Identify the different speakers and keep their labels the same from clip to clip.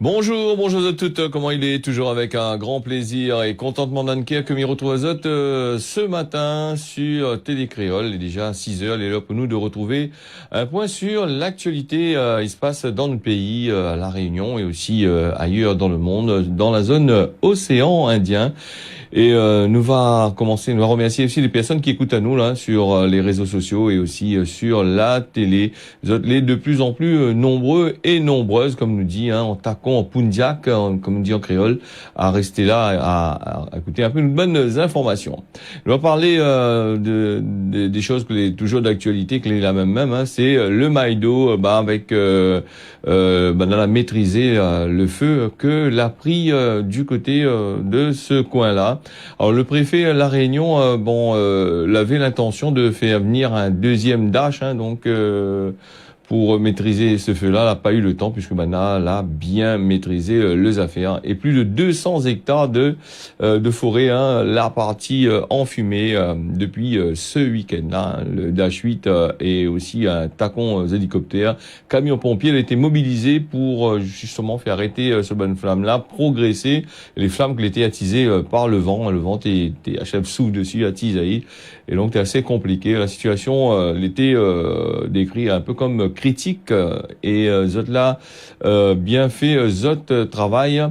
Speaker 1: Bonjour à toutes, comment il est? Toujours avec un grand plaisir et contentement d'Anker que m'y retrouve à ce matin sur Télé Créole. Il est déjà 6 heures, il est l'heure pour nous de retrouver un point sur l'actualité. Il se passe dans le pays, à La Réunion et aussi ailleurs dans le monde, dans la zone océan Indien. Et nous va remercier aussi les personnes qui écoutent à nous là sur les réseaux sociaux et aussi sur la télé. Vous êtes les de plus en plus nombreux et nombreuses, comme nous dit, en tacon, en pundiak, comme on dit en créole, à rester là, à écouter un peu de bonnes informations. On va parler des choses toujours d'actualité, que les la même. C'est le Maïdo, avec dans la maîtriser le feu que l'a pris du côté de ce coin-là. Alors le préfet La Réunion, avait l'intention de faire venir un deuxième dash, pour maîtriser ce feu-là, elle n'a pas eu le temps puisque maintenant elle a bien maîtrisé les affaires. Et plus de 200 hectares de forêt, la partie enfumée depuis ce week-end-là. Le Dash 8 et aussi un tacon hélicoptère, camion pompier, elle a été mobilisé pour justement faire arrêter ce bonne flamme-là, progresser. Les flammes qui étaient attisées par le vent. Le vent était à chaque souffle dessus, attisé. Et donc c'est assez compliqué. La situation l'était décrite un peu comme critique et Zot là bien fait Zot travail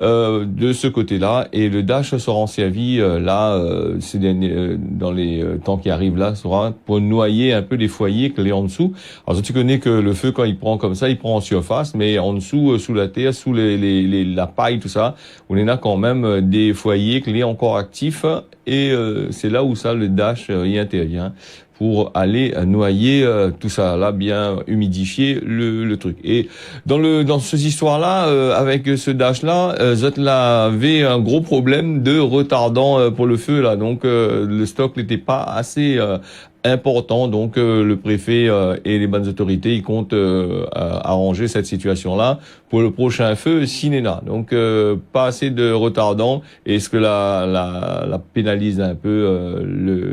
Speaker 1: de ce côté-là et le Dash sera servi dans les temps qui arrivent là sera pour noyer un peu les foyers que les en dessous. Alors tu connais que le feu quand il prend comme ça, il prend en surface, mais en dessous sous la terre, sous la paille tout ça, on en a quand même des foyers que les encore actifs et c'est là où ça le Dash y intervient pour aller noyer tout ça là, bien humidifier le truc. Et dans cette histoire là avec ce Dash là, Zot là avait un gros problème de retardant pour le feu là, donc le stock n'était pas assez important, donc le préfet et les bonnes autorités ils comptent arranger cette situation-là pour le prochain feu cinéna. Donc pas assez de retardant et ce que la pénalise un peu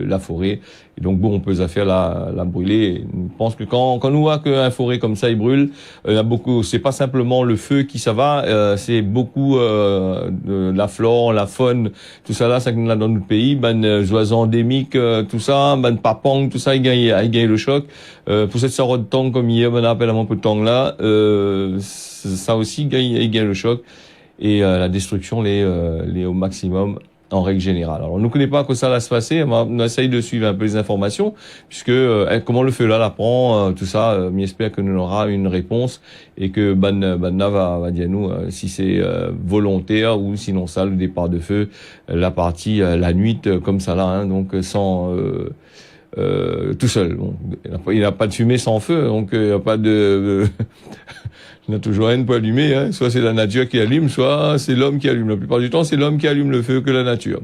Speaker 1: la forêt. Et donc on peut faire la brûler. Je pense que quand on voit qu'un forêt comme ça il brûle, il y a beaucoup. C'est pas simplement le feu qui ça va, c'est beaucoup de la flore, la faune, tout ça là, ça qu'on a dans notre pays, oiseaux endémiques, tout ça, papang, tout ça, il gagne le choc. Pour cette sorte de tang comme hier, on appelle à mon peu de tang là, ça aussi il gagne le choc et la destruction les au maximum. En règle générale. Alors, on ne connaît pas que ça va se passer. On essaye de suivre un peu les informations, puisque comment le feu là l'apprend, tout ça. J'espère que nous aura une réponse et que Banna va dire nous si c'est volontaire ou sinon ça le départ de feu, la partie la nuit comme ça là, donc sans tout seul. Bon, il n'a pas de fumée sans feu, donc il n'y a pas de il y a toujours une pour allumer, soit c'est la nature qui allume, soit c'est l'homme qui allume. La plupart du temps, c'est l'homme qui allume le feu que la nature.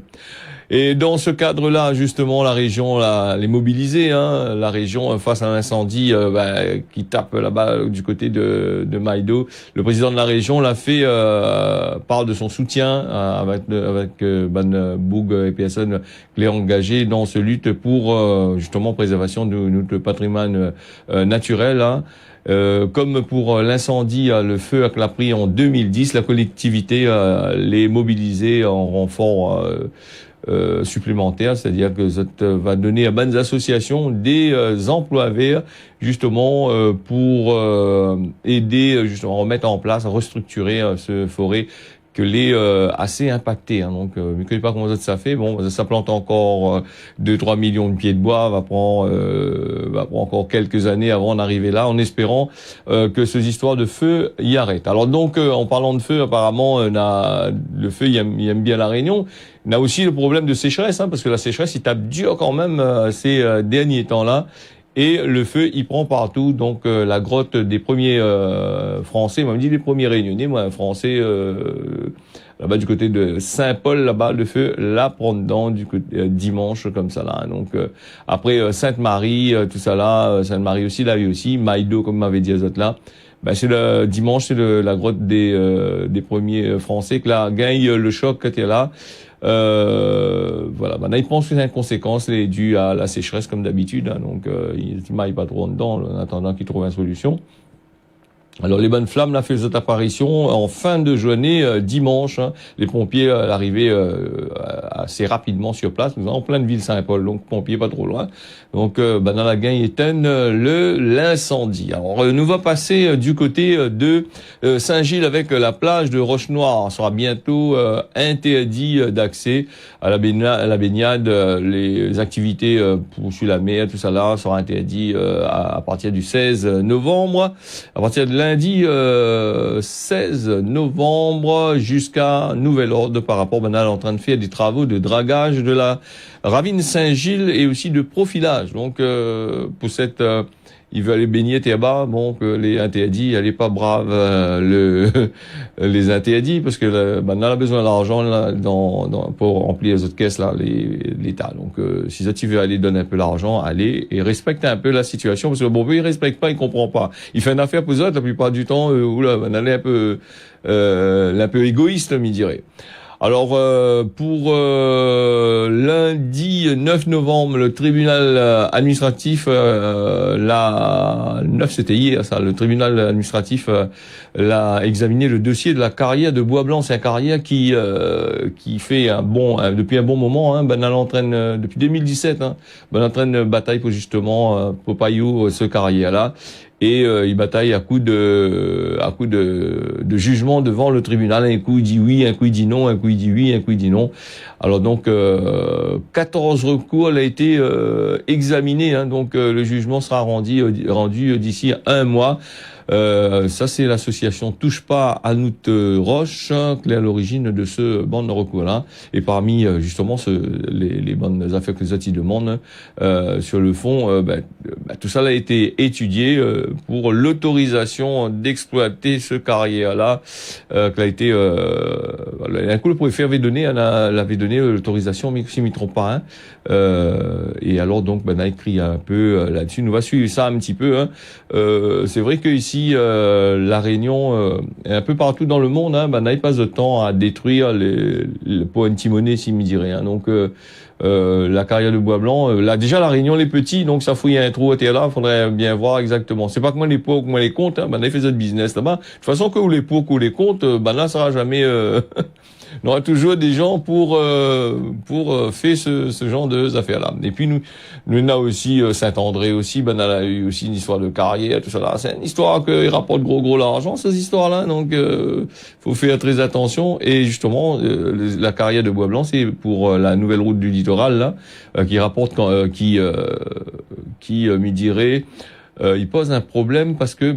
Speaker 1: Et dans ce cadre-là, justement, la région, les mobilisée, la région face à un incendie qui tape là-bas du côté de Maïdo. Le président de la région l'a fait, parle de son soutien avec Ban Boug et personnes qui l'ont engagé dans ce lutte pour justement préservation de notre patrimoine naturel. Comme pour l'incendie, le feu a pris en 2010, la collectivité les mobilisé en renfort supplémentaire, c'est-à-dire que ça va donner à bonnes associations des emplois verts justement pour aider justement à remettre en place, à restructurer ce forêt que les assez impacté, donc je ne connais pas comment ça fait. Bon, ça plante encore 2-3 millions de pieds de bois, va prendre encore quelques années avant d'arriver là, en espérant que ces histoires de feu y arrêtent. Alors donc en parlant de feu, apparemment le feu il aime bien la Réunion. On a aussi le problème de sécheresse, parce que la sécheresse il tape dur quand même ces derniers temps là. Et le feu, il prend partout. Donc la grotte des premiers Français, moi je me dis les premiers Réunionnais, moi un Français là-bas du côté de Saint-Paul, là-bas le feu là prend dedans du côté dimanche comme ça là. Donc après Sainte-Marie, tout ça là, Sainte-Marie aussi là, aussi Maïdo comme m'avait dit les autres là. C'est le dimanche, c'est la grotte des premiers Français que là gagne le choc quand il est là. Voilà. Maintenant, ils pensent que c'est une conséquence due à la sécheresse comme d'habitude, donc ils ne maillent pas trop dedans en attendant qu'ils trouvent une solution. Alors les bonnes flammes là faisaient apparition en fin de journée dimanche. Hein. Les pompiers arrivaient assez rapidement sur place. Nous sommes en pleine ville Saint-Paul, donc pompiers pas trop loin. Donc dans la gagne éteignent l'incendie. Alors nous va passer du côté de Saint-Gilles avec la plage de Roche-Noire. Sera bientôt interdit d'accès à la baignade. Les activités pour sur la mer, tout ça là sera interdit à partir du 16 novembre. À partir de lundi 16 novembre jusqu'à nouvel ordre par rapport à en train de faire des travaux de dragage de la ravine Saint-Gilles et aussi de profilage. Donc pour cette il veut aller baigner là-bas, bon que les interdits, elle est pas brave les interdits parce que maintenant elle a besoin d'argent là pour remplir les autres caisses là l'État. Donc si ça tu veux aller donner un peu l'argent, allez et respecte un peu la situation parce que bon il respecte pas, il comprend pas. Il fait une affaire pour ça la plupart du temps oula, elle est un peu égoïste, m'y dirait. Alors pour lundi 9 novembre, le tribunal administratif, la 9 c'était hier ça, le tribunal administratif l'a examiné le dossier de la carrière de Bois-Blanc. C'est une carrière qui fait depuis un bon moment, hein, ben elle entraîne depuis 2017, hein, ben elle entraîne bataille pour justement pour Payou ce carrière là. Et il bataille à coup de jugement devant le tribunal. Un coup il dit oui, un coup il dit non, un coup il dit oui, un coup il dit non. Alors donc 14 recours a été examiné, hein, donc le jugement sera rendu d'ici un mois. Ça c'est l'association Touche pas à Nout Roche, qui est à l'origine de ce banc de recours là. Et parmi justement les bonnes affaires que les autres demandent sur le fond, tout ça a été étudié pour l'autorisation d'exploiter ce carrière là, qui a été un coup le préfet avait donné l'autorisation, mais si je ne me trompe pas, hein, et alors donc on a écrit un peu là-dessus. Nous va suivre ça un petit peu. Hein. C'est vrai que ici la Réunion, un peu partout dans le monde, hein, n'a pas de temps à détruire pour une timonée, si me dirait. Hein. Donc la carrière de Bois-Blanc, là déjà la Réunion les petits, donc ça fouille un trou à terre là, faudrait bien voir exactement. C'est pas que moi les pots, que moi les comptes, hein, il fait ce business là-bas. De toute façon que vous les pots, que vous les comptes, là ça sera jamais. On aura toujours des gens pour faire ce genre de affaires là. Et puis nous on a aussi Saint-André aussi, on a eu aussi une histoire de carrière, tout ça là. C'est une histoire qui rapporte gros l'argent, ces histoires là. Donc faut faire très attention. Et justement la carrière de Bois-Blanc, c'est pour la nouvelle route du littoral là, qui rapporte qui me dirait. Il pose un problème parce que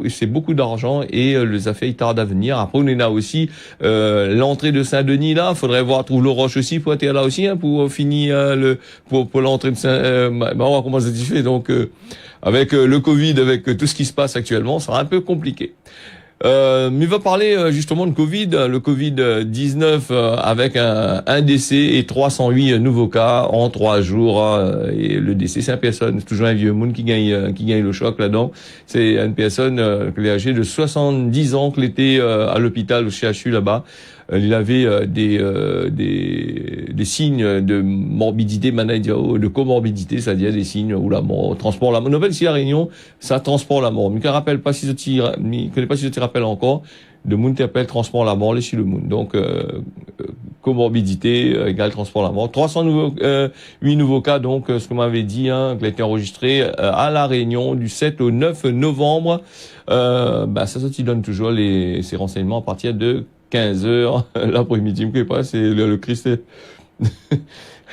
Speaker 1: c'est beaucoup d'argent et les affaires ils tardent à venir. Après on a aussi l'entrée de Saint-Denis là, faudrait voir trouver le Roche aussi pour être là aussi, hein, pour finir pour l'entrée de Saint on va comment ça se fait. Donc avec le Covid, avec tout ce qui se passe actuellement, ça sera un peu compliqué. Mais il va parler justement de Covid, le Covid-19 avec un décès et 308 nouveaux cas en 3 jours. Et le décès, c'est une personne, c'est toujours un vieux monde qui gagne le choc là-dedans. C'est une personne qui est âgée de 70 ans, qui était à l'hôpital au CHU là-bas. Il avait des signes de morbidité, de comorbidité, c'est-à-dire des signes où la mort transport la mort. Nouvelle ici à Réunion, ça transport la mort. Mais je ne rappelle pas si je connais pas si je te rappelle encore. De monde t'appelle transport la mort, les sur le monde. Donc comorbidité égale transport la mort. 8 nouveaux cas, donc ce qu'on m'avait dit, hein, qui a été enregistré à la Réunion du 7 au 9 novembre. Ça te donne toujours ces renseignements à partir de 15h l'après-midi. Je ne sais pas, c'est le Christ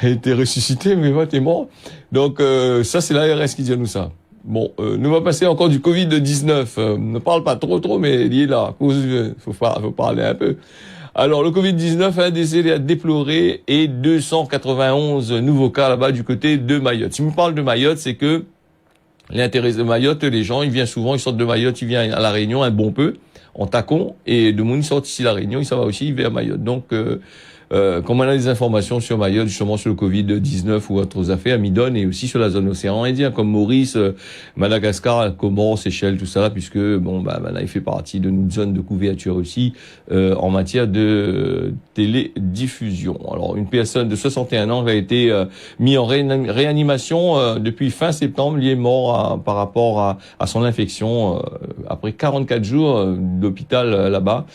Speaker 1: a été ressuscité, mais t'es mort. Donc ça c'est l'ARS qui dit à nous ça. Bon, nous va passer encore du Covid-19. Ne parle pas trop, mais il est là. Faut parler un peu. Alors, le Covid-19 a un décès à déplorer et 291 nouveaux cas là-bas du côté de Mayotte. Si on parle de Mayotte, c'est que l'intérêt de Mayotte, les gens, ils sortent de Mayotte, ils viennent à la Réunion un bon peu, en tacon, et de monde, ils sortent ici à la Réunion, ça va aussi vers Mayotte. Donc, comme on a des informations sur Mayotte, justement sur le Covid-19 ou autres affaires, Midon et aussi sur la zone océan Indien, comme Maurice, Madagascar, Comores, Seychelles, tout ça, puisque il fait partie de notre zone de couverture aussi en matière de télédiffusion. Alors, une personne de 61 ans a été mise en réanimation depuis fin septembre. Il est mort par rapport à son infection après 44 jours d'hôpital là-bas.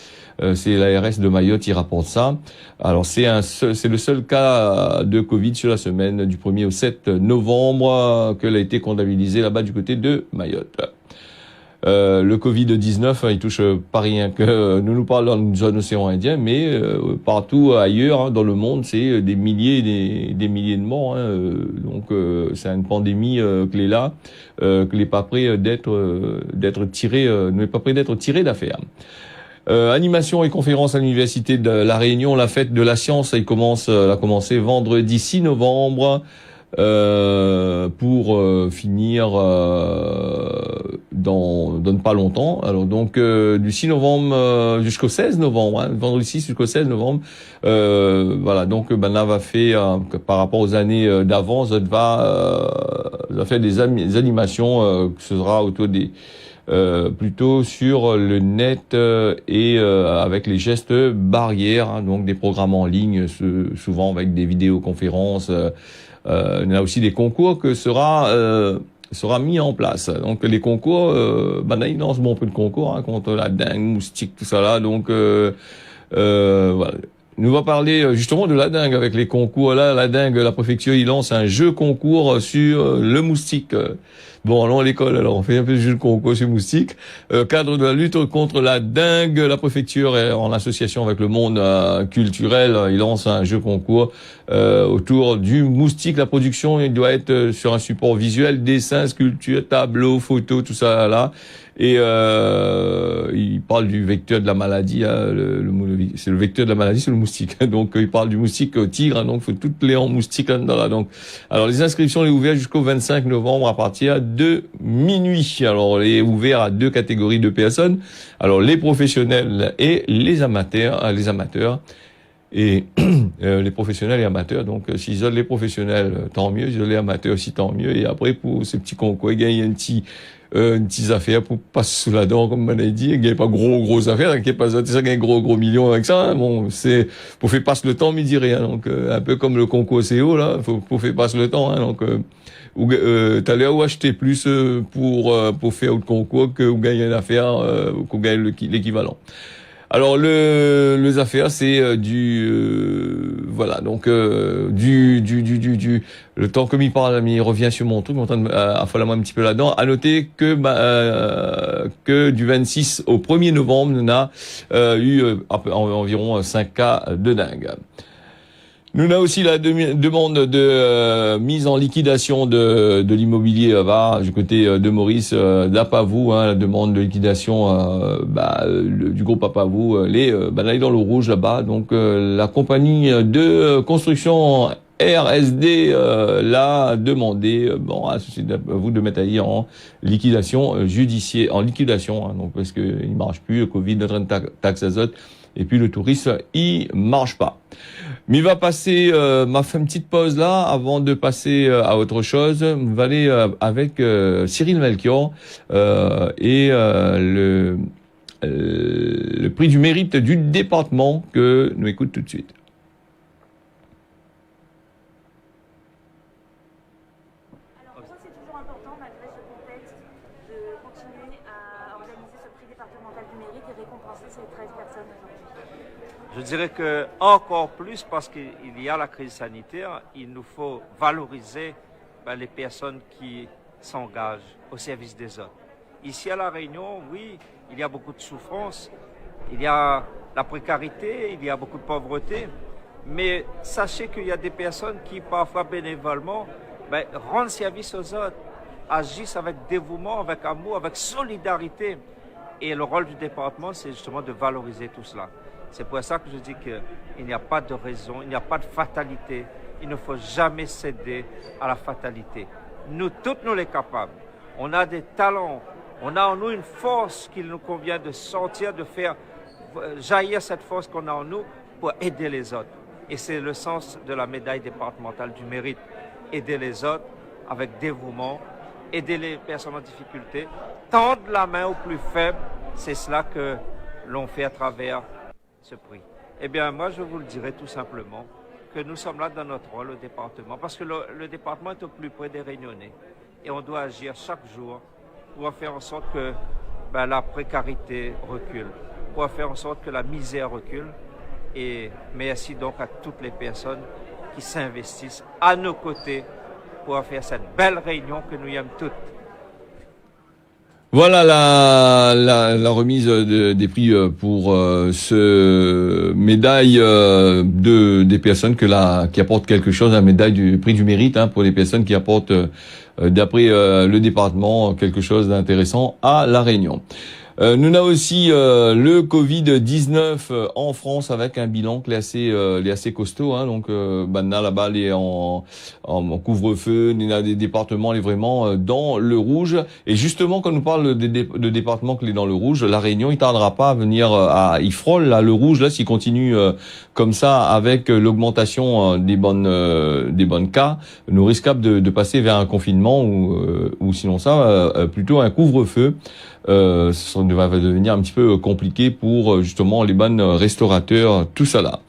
Speaker 1: C'est l'ARS de Mayotte qui rapporte ça. Alors c'est le seul cas de Covid sur la semaine du 1er au 7 novembre qu'elle a été comptabilisée là-bas du côté de Mayotte. Le Covid-19, il touche pas rien que nous parlons d'une zone océan Indien, mais partout ailleurs dans le monde, c'est des milliers des milliers de morts. Donc c'est une pandémie que est là, que n'est pas prêt d'être tiré, n'est pas prêt d'être tiré d'affaire. Animation et conférence à l'université de La Réunion, la fête de la science, elle a commencé vendredi 6 novembre. Pour finir dans pas longtemps. Alors donc du 6 novembre jusqu'au 16 novembre, vendredi 6 jusqu'au 16 novembre. Voilà, donc là va faire par rapport aux années d'avant, ça va faire des animations que ce sera autour des plutôt sur le net et avec les gestes barrières, donc des programmes en ligne, souvent avec des vidéoconférences. Il y a aussi des concours que sera mis en place. Donc les concours, il lance bon peu de concours contre la dengue, moustique, tout ça là. Donc voilà. Nous va parler justement de la dengue avec les concours là. La dengue, la préfecture il lance un jeu concours sur le moustique. Bon, allons à l'école, alors on fait un peu de jeu de concours sur moustique. Cadre de la lutte contre la dengue, la préfecture en association avec le monde culturel, il lance un jeu concours autour du moustique. La production, il doit être sur un support visuel, dessin, sculpture, tableau, photo, tout ça là. Et il parle du vecteur de la maladie, c'est le vecteur de la maladie, c'est le moustique. Donc il parle du moustique au tigre, donc il faut toutes les en moustique là-dedans là. Donc alors les inscriptions sont ouvertes jusqu'au 25 novembre à partir de minuit. Alors elle est ouvert à deux catégories de personnes. Alors les professionnels et les amateurs, et les professionnels et amateurs. Donc s'ils ont les professionnels, tant mieux. S'ils ont les amateurs aussi, tant mieux. Et après pour ces petits concours, il y a une petite affaire pour passer sous la dent, comme on a dit. Il n'y a pas gros affaires, il n'y a pas ça, il y a un gros million avec ça. Bon, c'est pour faire passer le temps, mais il dit rien. Donc un peu comme le concours CO là, pour faire passer le temps. Donc t'as l'air ou acheter plus pour faire le concours que ou gagner une affaire ou qu'on gagne l'équivalent. Alors les affaires c'est voilà donc le temps que m'y parle, il revient sur mon truc, on est en train de affoler moi un petit peu là-dedans. À noter que du 26 au 1er novembre, on a eu environ 5 cas de dengue. Nous avons aussi la demande de mise en liquidation de l'immobilier du côté de Maurice, d'Apavou, la demande de liquidation du groupe Apavou, là dans le rouge là-bas. Donc la compagnie de construction RSD l'a demandé à la société d'Apavou de mettre en liquidation judiciaire, donc parce que il marche plus, le Covid, notre taxe azote. Et puis le tourisme, il marche pas. Mais il va passer, m'a fait une petite pause là avant de passer à autre chose. On va aller avec Cyril Melchior et le prix du mérite du département que nous écoute tout de suite.
Speaker 2: Je dirais que encore plus parce qu'il y a la crise sanitaire, il nous faut valoriser les personnes qui s'engagent au service des autres. Ici à La Réunion, oui, il y a beaucoup de souffrance, il y a la précarité, il y a beaucoup de pauvreté, mais sachez qu'il y a des personnes qui parfois bénévolement rendent service aux autres, agissent avec dévouement, avec amour, avec solidarité. Et le rôle du département, c'est justement de valoriser tout cela. C'est pour ça que je dis qu'il n'y a pas de raison, il n'y a pas de fatalité. Il ne faut jamais céder à la fatalité. Nous, toutes, nous les capables. On a des talents, on a en nous une force qu'il nous convient de sortir, de faire jaillir cette force qu'on a en nous pour aider les autres. Et c'est le sens de la médaille départementale du mérite. Aider les autres avec dévouement, aider les personnes en difficulté, tendre la main aux plus faibles. C'est cela que l'on fait à travers ce prix. Eh bien, moi, je vous le dirai tout simplement que nous sommes là dans notre rôle au département parce que le département est au plus près des Réunionnais et on doit agir chaque jour pour faire en sorte que ben, la précarité recule, pour faire en sorte que la misère recule. Et merci donc à toutes les personnes qui s'investissent à nos côtés pour faire cette belle réunion que nous aimons toutes.
Speaker 1: Voilà la remise des prix pour ce médaille des personnes qui apportent quelque chose, la médaille du prix du mérite, hein, pour les personnes qui apportent d'après le département quelque chose d'intéressant à La Réunion. Nous avons aussi le Covid-19 en France avec un bilan qui est assez costaud, hein. Donc maintenant là-bas les en couvre-feu, il y a des départements les vraiment dans le rouge. Et justement quand nous parle de départements qui est dans le rouge, La Réunion il tardera pas à venir il frôle là le rouge là s'il continue comme ça avec l'augmentation des bonnes cas, nous risquons de passer vers un confinement ou sinon ça plutôt un couvre-feu. Ça va devenir un petit peu compliqué pour justement les bonnes restaurateurs, tout ça là.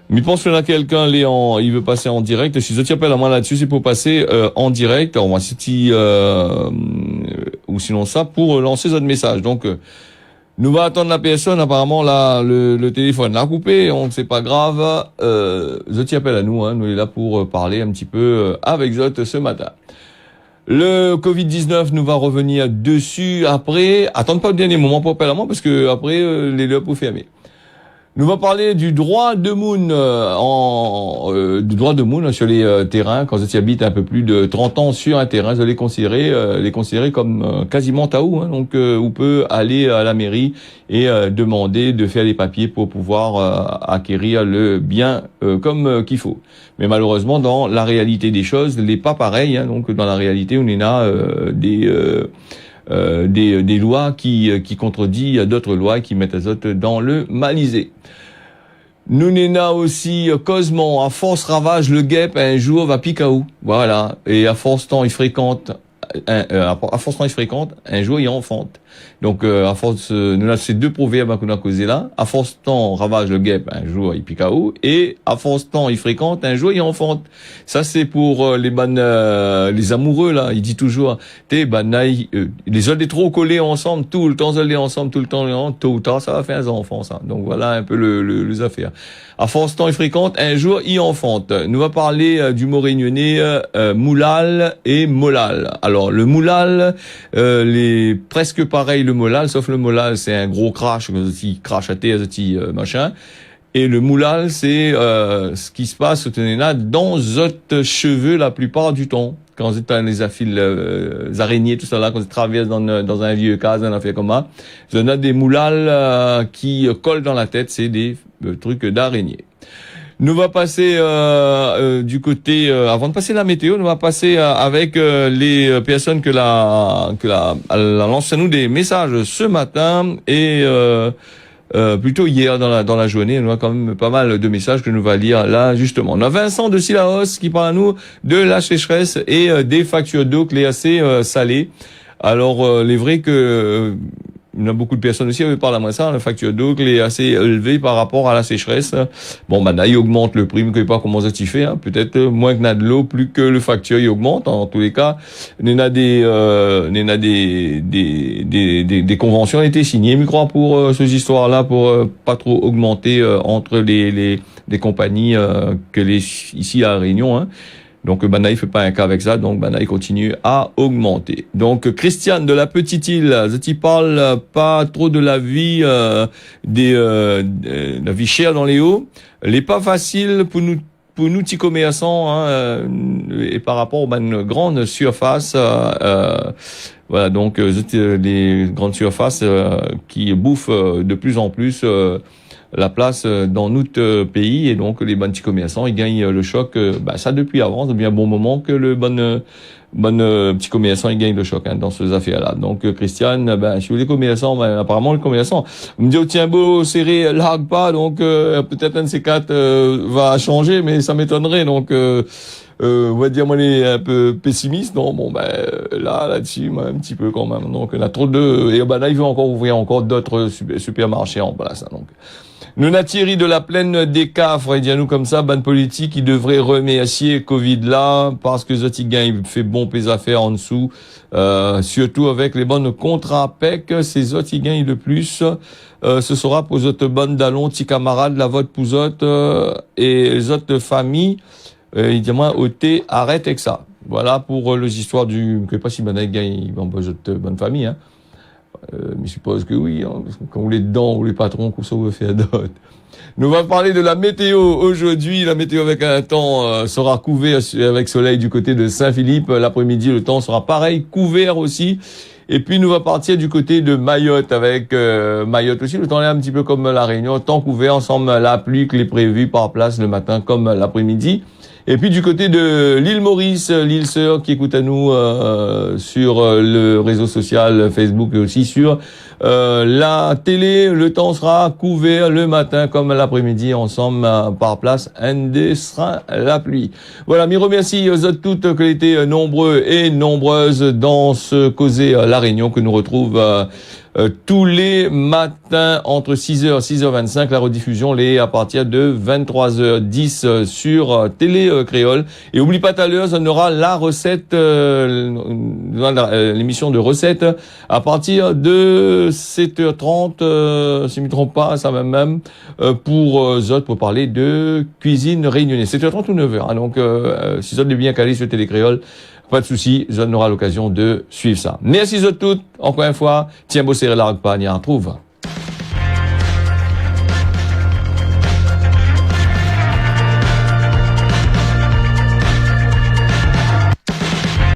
Speaker 1: Mais pense qu'il y en a quelqu'un, il veut passer en direct. Si je t'appelle à moi là-dessus, c'est pour passer en direct. On va ou sinon ça pour lancer votre message. Donc nous va attendre la personne. Apparemment là, le téléphone l'a coupé. On c'est pas grave. Je t'appelle à nous. Hein, nous est là pour parler un petit peu avec Zot ce matin. Le Covid-19 nous va revenir dessus après. Attends pas le dernier moment pour appeler à moi parce que après les deux pour fermer. Nous va parler du droit de moon du droit de moon sur les terrains quand tu habites un peu plus de 30 ans sur un terrain, vous allez les considérer comme quasiment taou, hein, donc on peut aller à la mairie et demander de faire les papiers pour pouvoir acquérir le bien comme qu'il faut. Mais malheureusement dans la réalité des choses, n'est pas pareil, hein, donc dans la réalité on a des lois qui contredisent d'autres lois qui mettent les autres dans le malisé. Nous n'ena aussi Cosmon, à force ravage le guêpe un jour va picaou. Voilà. Et à force temps il fréquente un jour il enfante. Donc à force nous avons ces deux proverbes qu'on a causé là. À force temps ravage le guêpe un jour il picaou et à force temps il fréquente un jour il enfante. Ça c'est pour les les amoureux là, il dit toujours les autres trop collés ensemble tout le temps tôt ou tard ça va faire un enfant ça. Donc voilà un peu les affaires. À force temps il fréquente un jour il enfante. Nous va parler du mot réunionnais moulal et molal. Alors le moulal les presque pareil le molal, sauf le molal c'est un gros crash à terre machin. Et le moulal c'est ce qui se passe dans votre cheveux la plupart du temps. Quand vous êtes dans les araignées, tout ça là, quand vous traversez dans un vieux cas, un affaire comme ça, vous avez des moulals qui collent dans la tête, c'est des trucs d'araignées. Nous va passer du côté avant de passer la météo, nous va passer avec les personnes que la lancé nous des messages ce matin et plutôt hier dans la journée, nous a quand même pas mal de messages que nous va lire là justement. On a Vincent de Sillaos qui parle à nous de la sécheresse et des factures d'eau qui est assez salées. Alors les vrais que il y a beaucoup de personnes aussi qui parlent à moi ça, la facture d'eau qui est assez élevée par rapport à la sécheresse. Bon, là, il augmente le prix, mais je sais pas comment ça s'y fait, hein. Peut-être moins que de l'eau, plus que le facture, il augmente. En tous les cas, il y a des conventions ont été signées, je crois, pour ces histoires-là, pour pas trop augmenter entre les compagnies que ici à La Réunion, hein. Donc Banaï fait pas un cas avec ça, donc Banaï continue à augmenter. Donc Christiane de la Petite Île, je t'y parle pas trop de la vie la vie chère dans les hauts, elle est pas facile pour nous petits commerçants, hein, et par rapport aux grandes surfaces, voilà, donc les grandes surfaces qui bouffent de plus en plus la place dans notre pays, et donc les bons petits commerçants ils gagnent le choc, ça depuis avant, depuis un bon moment que le bon petit commerçant il gagne le choc, hein, dans ces affaires-là. Donc Christiane, si vous les commerçants, apparemment le commerçant me dit tiens beau serré largue pas, donc peut-être un de ces quatre va changer, mais ça m'étonnerait, donc on va dire moi les un peu pessimiste, non bon là-dessus un petit peu quand même. Donc on a trop de et là il veut encore ouvrir encore d'autres supermarchés en place, hein, donc Nous n'a Thierry de la plaine des Cafres, et nous comme ça, ban politique, qui devrait remercier Covid là, parce que Zotigan, il fait bon pes affaires en dessous, surtout avec les bonnes contrats PEC, c'est Zotigan de plus, ce sera pour les autres bonnes d'allons, petits camarades, la vote pour et les autres familles, il dit moi, ôtez, arrête avec ça. Voilà pour l'histoire du, que pas si ben il va bonne famille, hein. Mais je suppose que oui, hein, parce que quand on est dedans, ou les patrons, qu'on veut faire d'autres. Nous allons parler de la météo aujourd'hui. La météo avec un temps sera couvert avec soleil du côté de Saint-Philippe. L'après-midi, le temps sera pareil, couvert aussi. Et puis nous va partir du côté de Mayotte avec Mayotte aussi. Le temps est un petit peu comme la Réunion, temps couvert, ensemble la pluie que les prévue par place le matin comme l'après-midi. Et puis du côté de l'île Maurice, l'île Sœur qui écoute à nous sur le réseau social Facebook et aussi sur la télé, le temps sera couvert le matin comme l'après-midi ensemble par place, Inde sera la pluie. Voilà, me remercie aux autres toutes que l'été nombreux et nombreuses dans ce Causer la Réunion que nous retrouve tous les matins entre 6h et 6h25, la rediffusion l'est à partir de 23h10 sur Télé Créole. Et oublie pas tout à l'heure, on aura la recette, l'émission de recettes à partir de 7h30, si je ne me trompe pas, ça va même, pour Zot, pour parler de cuisine réunionnaise. 7h30 ou 9h, hein, donc si Zot est bien calé sur Télé Créole, pas de souci, Zot aura l'occasion de suivre ça. Merci Zot toutes, encore une fois, tiens beau serrer la pagne, on retrouve.